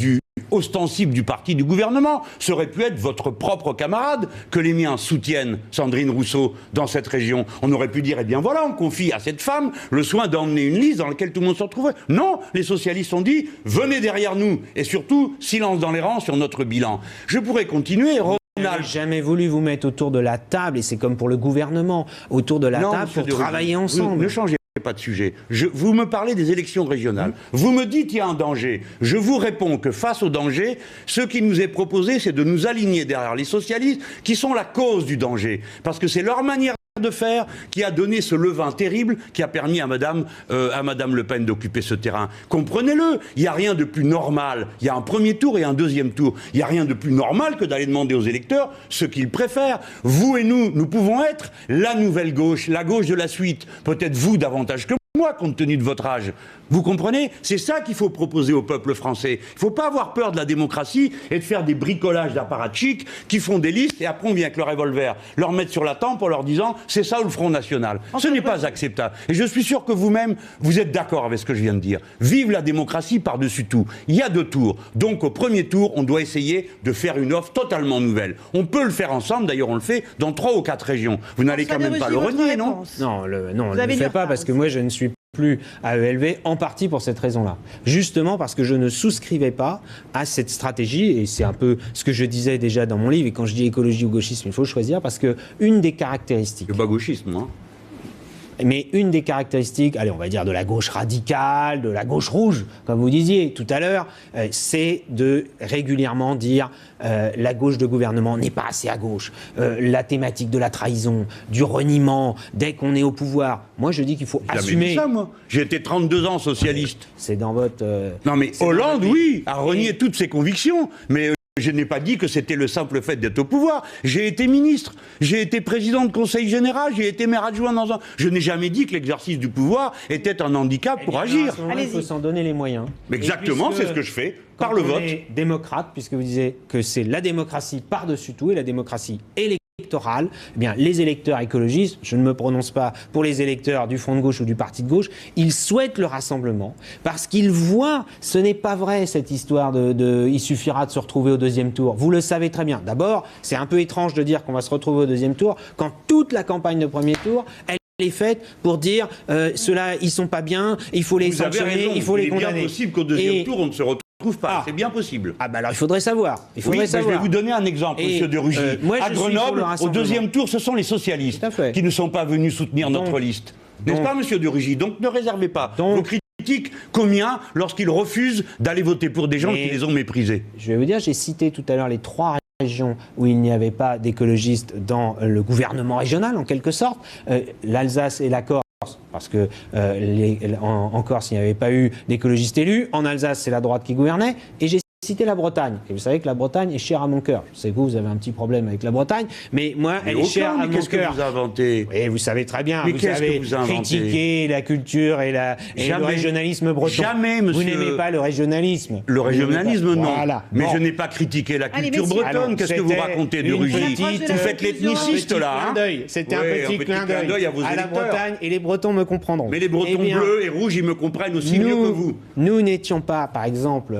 ostensible du parti du gouvernement? Ça aurait pu être votre propre camarade, que les miens soutiennent Sandrine Rousseau dans cette région. On aurait pu dire, eh bien voilà, on confie à cette femme le soin d'emmener une liste dans laquelle tout le monde se retrouvait. Non, les socialistes ont dit, venez derrière nous, et surtout, silence dans les rangs sur notre bilan. Je pourrais continuer. Je n'ai jamais voulu vous mettre autour de la table, et c'est comme pour le gouvernement, autour de la table pour travailler ensemble. Ne changez pas de sujet. Vous me parlez des élections régionales. Vous me dites il y a un danger. Je vous réponds que face au danger, ce qui nous est proposé, c'est de nous aligner derrière les socialistes qui sont la cause du danger. Parce que c'est leur manière de faire qui a donné ce levain terrible qui a permis à Madame Le Pen d'occuper ce terrain. Comprenez-le, il n'y a rien de plus normal. Il y a un premier tour et un deuxième tour. Il n'y a rien de plus normal que d'aller demander aux électeurs ce qu'ils préfèrent. Vous et nous pouvons être la nouvelle gauche, la gauche de la suite. Peut-être vous davantage que moi, compte tenu de votre âge. Vous comprenez? C'est ça qu'il faut proposer au peuple français. Il ne faut pas avoir peur de la démocratie et de faire des bricolages d'apparatchiks qui font des listes et après on vient avec le revolver leur mettre sur la tempe en leur disant c'est ça ou le Front National. Ce n'est pas acceptable. Et je suis sûr que vous-même, vous êtes d'accord avec ce que je viens de dire. Vive la démocratie par-dessus tout. Il y a 2 tours. Donc au premier tour, on doit essayer de faire une offre totalement nouvelle. On peut le faire ensemble, d'ailleurs on le fait dans 3 ou 4 régions. Vous n'allez quand même pas le renier, non? Non, on ne le fait pas parce que moi je ne suis plus à ELV, en partie pour cette raison-là. Justement parce que je ne souscrivais pas à cette stratégie, et c'est un peu ce que je disais déjà dans mon livre, et quand je dis écologie ou gauchisme, il faut choisir, parce que une des caractéristiques... C'est pas gauchisme, moi. Mais une des caractéristiques, allez, on va dire de la gauche radicale, de la gauche rouge, comme vous disiez tout à l'heure, c'est de régulièrement dire la gauche de gouvernement n'est pas assez à gauche. La thématique de la trahison, du reniement, dès qu'on est au pouvoir. Moi, je dis qu'il faut assumer. Dit ça, moi. J'ai été 32 ans socialiste. C'est dans votre... Non, mais Hollande, oui, a renié toutes ses convictions, mais... Je n'ai pas dit que c'était le simple fait d'être au pouvoir. J'ai été ministre, j'ai été président de conseil général, j'ai été maire adjoint dans un... Je n'ai jamais dit que l'exercice du pouvoir était un handicap pour agir. Il faut s'en donner les moyens. Exactement, c'est ce que je fais, par le vote. Quand on est démocrate, puisque vous disiez que c'est la démocratie par-dessus tout, et la démocratie électorale, eh bien, les électeurs écologistes, je ne me prononce pas pour les électeurs du Front de gauche ou du Parti de gauche, ils souhaitent le rassemblement parce qu'ils voient, ce n'est pas vrai cette histoire il suffira de se retrouver au deuxième tour. Vous le savez très bien. D'abord, c'est un peu étrange de dire qu'on va se retrouver au deuxième tour quand toute la campagne de premier tour, elle est faite pour dire ceux-là, ils sont pas bien, il faut les sanctionner, il faut les condamner. Il est bien possible qu'au deuxième tour, on ne se retrouve pas. C'est bien possible. Ah bah alors il faudrait savoir. Je vais vous donner un exemple, Monsieur Durugy. À Grenoble, au deuxième tour, ce sont les socialistes qui ne sont pas venus soutenir notre liste. N'est-ce pas, Monsieur Durugy? Donc ne réservez pas vos critiques combien lorsqu'ils refusent d'aller voter pour des gens qui les ont méprisés. Je vais vous dire, j'ai cité tout à l'heure les 3 régions où il n'y avait pas d'écologistes dans le gouvernement régional, en quelque sorte. L'Alsace et la Corse. Parce que en Corse, il n'y avait pas eu d'écologistes élus. En Alsace, c'est la droite qui gouvernait. Et j'ai cité la Bretagne. Et vous savez que la Bretagne est chère à mon cœur. Je sais que vous avez un petit problème avec la Bretagne, mais moi, elle est chère à mon Qu'est-ce cœur. que vous avez inventé? Et vous savez très bien, Mais vous avez critiqué la culture et le régionalisme breton. Jamais, monsieur. Vous n'aimez pas le régionalisme. Le régionalisme, non. Voilà. Mais Bon. je n'ai pas critiqué la culture messieurs. bretonne. Qu'est-ce que vous racontez de Rugy? Vous faites l'ethniciste, là. C'était Ouais, un petit clin d'œil à vos la électeurs. Bretagne, et les Bretons me comprendront. Mais les Bretons bleus et rouges, ils me comprennent aussi mieux que vous. Nous n'étions pas, par exemple,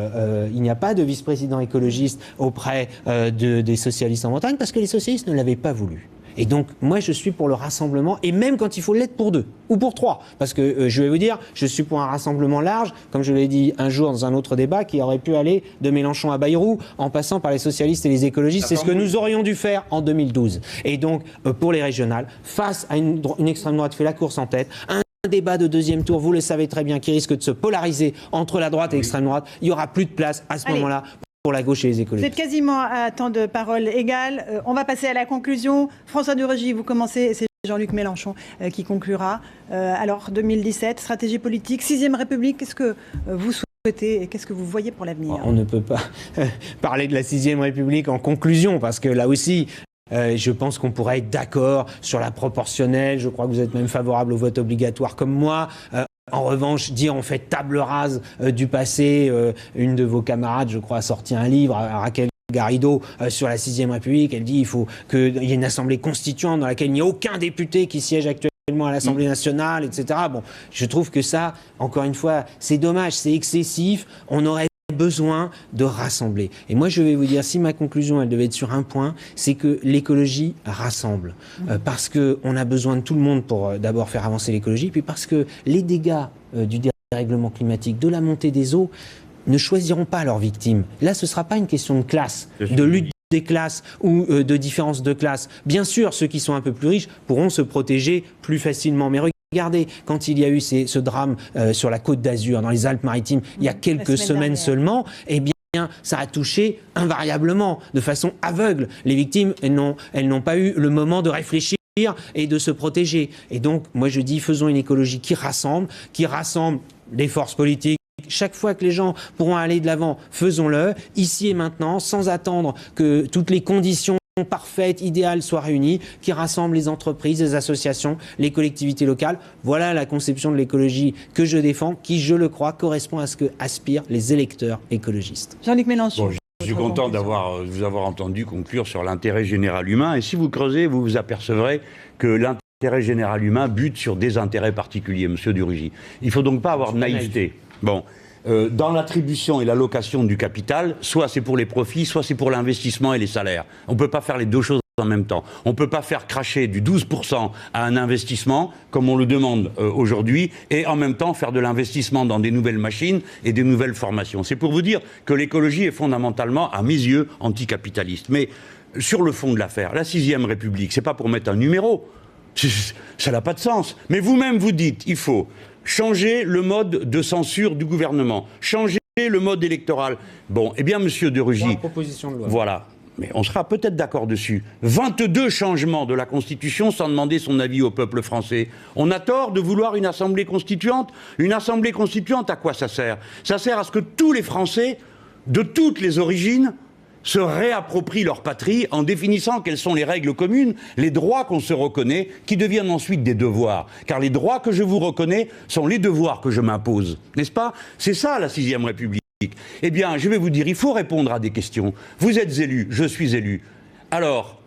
il n'y a pas de vice-président écologiste auprès des socialistes en Bretagne parce que les socialistes ne l'avaient pas voulu. Et donc, moi, je suis pour le rassemblement, et même quand il faut l'être pour 2 ou pour 3. Parce que, je vais vous dire, je suis pour un rassemblement large, comme je l'ai dit un jour dans un autre débat, qui aurait pu aller de Mélenchon à Bayrou, en passant par les socialistes et les écologistes. C'est ce que nous aurions dû faire en 2012. Et donc, pour les régionales, face à une extrême droite qui fait la course en tête, un débat de deuxième tour, vous le savez très bien, qui risque de se polariser entre la droite et l'extrême droite, il n'y aura plus de place à ce moment-là pour la gauche et les Vous écologistes. êtes quasiment à temps de parole égale. On va passer à la conclusion. François de Rugy, vous commencez, c'est Jean-Luc Mélenchon qui conclura. Alors, 2017, stratégie politique, 6e République, qu'est-ce que vous souhaitez et qu'est-ce que vous voyez pour l'avenir? On ne peut pas parler de la 6e République en conclusion, parce que là aussi, je pense qu'on pourrait être d'accord sur la proportionnelle. Je crois que vous êtes même favorable au vote obligatoire comme moi. En revanche, dire on fait table rase du passé, une de vos camarades, je crois, a sorti un livre, Raquel Garrido, sur la 6e République. Elle dit qu'il faut qu'il y ait une assemblée constituante dans laquelle il n'y a aucun député qui siège actuellement à l'Assemblée nationale, etc. Bon, je trouve que ça, encore une fois, c'est dommage, c'est excessif. On aurait besoin de rassembler. Et moi, je vais vous dire, si ma conclusion, elle devait être sur un point, c'est que l'écologie rassemble. Parce qu'on a besoin de tout le monde pour d'abord faire avancer l'écologie, puis parce que les dégâts du dérèglement climatique, de la montée des eaux, ne choisiront pas leurs victimes. Là, ce ne sera pas une question de classe, de lutte des classes ou de différence de classe. Bien sûr, ceux qui sont un peu plus riches pourront se protéger plus facilement. Mais regardez, quand il y a eu ce drame sur la Côte d'Azur, dans les Alpes-Maritimes, il y a quelques semaines seulement, eh bien, ça a touché invariablement, de façon aveugle. Les victimes, elles n'ont pas eu le moment de réfléchir et de se protéger. Et donc, moi je dis, faisons une écologie qui rassemble les forces politiques. Chaque fois que les gens pourront aller de l'avant, faisons-le, ici et maintenant, sans attendre que toutes les conditions parfaites, idéales soient réunies, qui rassemblent les entreprises, les associations, les collectivités locales. Voilà la conception de l'écologie que je défends, qui, je le crois, correspond à ce que aspirent les électeurs écologistes. Jean-Luc Mélenchon. Bon, je suis content de vous avoir entendu conclure sur l'intérêt général humain. Et si vous creusez, vous vous apercevrez que l'intérêt général humain bute sur des intérêts particuliers, monsieur de Rugy. Il ne faut donc pas avoir de naïveté. Bon. Dans l'attribution et l'allocation du capital, soit c'est pour les profits, soit c'est pour l'investissement et les salaires. On ne peut pas faire les deux choses en même temps. On ne peut pas faire cracher du 12% à un investissement, comme on le demande aujourd'hui, et en même temps faire de l'investissement dans des nouvelles machines et des nouvelles formations. C'est pour vous dire que l'écologie est fondamentalement, à mes yeux, anticapitaliste. Mais sur le fond de l'affaire, la 6e République, c'est pas pour mettre un numéro. Ça n'a pas de sens. Mais vous-même, vous dites, il faut changer le mode de censure du gouvernement, changer le mode électoral. Bon, eh bien, monsieur de Rugy, proposition de loi. Voilà. Mais on sera peut-être d'accord dessus. 22 changements de la Constitution sans demander son avis au peuple français. On a tort de vouloir une assemblée constituante. Une assemblée constituante, à quoi ça sert? Ça sert à ce que tous les Français, de toutes les origines, se réapproprient leur patrie en définissant quelles sont les règles communes, les droits qu'on se reconnaît, qui deviennent ensuite des devoirs. Car les droits que je vous reconnais sont les devoirs que je m'impose. N'est-ce pas? C'est ça la 6e République. Eh bien, je vais vous dire, il faut répondre à des questions. Vous êtes élu, je suis élu. Alors,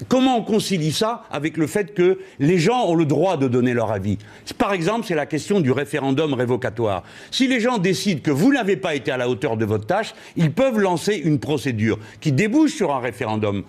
comment on concilie ça avec le fait que les gens ont le droit de donner leur avis? Par exemple, c'est la question du référendum révocatoire. Si les gens décident que vous n'avez pas été à la hauteur de votre tâche, ils peuvent lancer une procédure qui débouche sur un référendum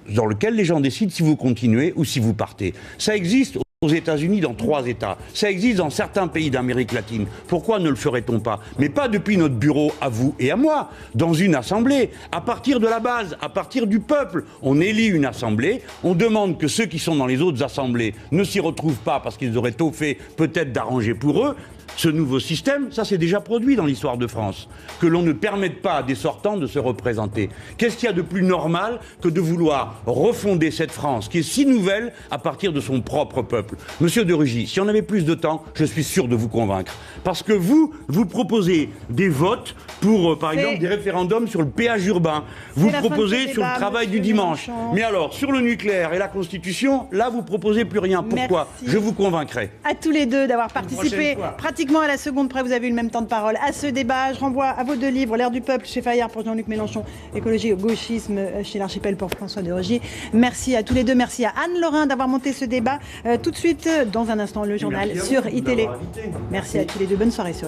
dans lequel les gens décident si vous continuez ou si vous partez. Ça existe aux États-Unis, dans 3 États. Ça existe dans certains pays d'Amérique latine. Pourquoi ne le ferait-on pas? Mais pas depuis notre bureau, à vous et à moi, dans une assemblée, à partir de la base, à partir du peuple. On élit une assemblée, on demande que ceux qui sont dans les autres assemblées ne s'y retrouvent pas parce qu'ils auraient tôt fait peut-être d'arranger pour eux. ce nouveau système, ça c'est déjà produit dans l'histoire de France, que l'on ne permette pas à des sortants de se représenter. Qu'est-ce qu'il y a de plus normal que de vouloir refonder cette France qui est si nouvelle à partir de son propre peuple? Monsieur de Rugy, si on avait plus de temps, je suis sûr de vous convaincre. Parce que vous proposez des votes pour, par exemple, des référendums sur le péage urbain. Vous proposez sur le travail du dimanche. Mais alors, sur le nucléaire et la Constitution, là, vous proposez plus rien. Pourquoi? Je vous convaincrai. À tous les deux d'avoir participé pratiquement à la seconde près. Vous avez eu le même temps de parole à ce débat. Je renvoie à vos deux livres, L'ère du peuple chez Fayard pour Jean-Luc Mélenchon, Écologie au gauchisme chez l'Archipel pour François de Rugy. Merci à tous les deux. Merci à Anne Lorrain d'avoir monté ce débat. Tout de suite, dans un instant, le journal sur iTélé. Merci à tous les deux. Bonne soirée sur